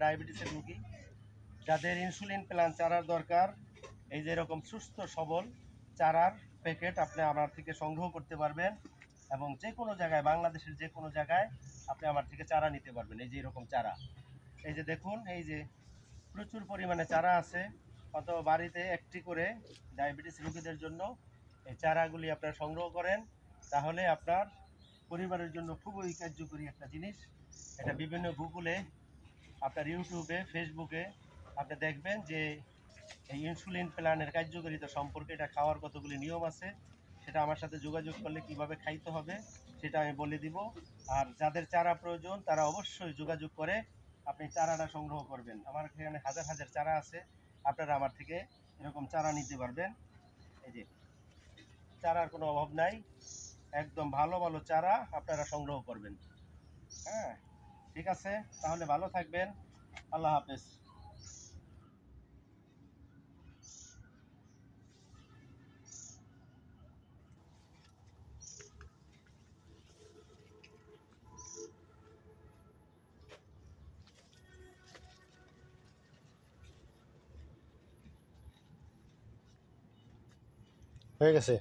ডায়াবেটিসের রোগী যাদের ইনসুলিন প্ল্যান চারার দরকার, এই যে এরকম সুস্থ সবল চারার প্যাকেট আপনি আমার থেকে সংগ্রহ করতে পারবেন এবং যে কোনো জায়গায়, বাংলাদেশের যে কোনো জায়গায় আপনি আমার থেকে চারা নিতে পারবেন। এই যে এরকম চারা, এই যে দেখুন, এই যে প্রচুর পরিমাণে চারা আছে। অথবা বাড়িতে একটি করে ডায়াবেটিস রোগীদের জন্য এই চারাগুলি আপনারা সংগ্রহ করেন, তাহলে আপনার পরিবারের জন্য খুবই কার্যকরী একটা জিনিস। এটা বিভিন্ন গুগলে, আপনার ইউটিউবে, ফেসবুকে আপনি দেখবেন যে এই ইনসুলিন প্ল্যানের কার্যকারিতা সম্পর্কে, এটা খাওয়ার কতগুলি নিয়ম আছে, সেটা আমার সাথে যোগাযোগ করলে কিভাবে খাইতে হবে সেটা আমি বলে দিব। আর যাদের চারা প্রয়োজন তারা অবশ্যই যোগাযোগ করে আপনি চারাটা সংগ্রহ করবেন। আমার এখানে হাজার হাজার চারা আছে, আপনারা আমার থেকে এরকম চারা নিতে পারবেন। এই যে চারার কোনো অভাব নাই, একদম ভালো ভালো চারা আপনারা সংগ্রহ করবেন। হ্যাঁ, ঠিক আছে, তাহলে ভালো থাকবেন। আল্লাহ হাফেজ। হয়ে গেছে।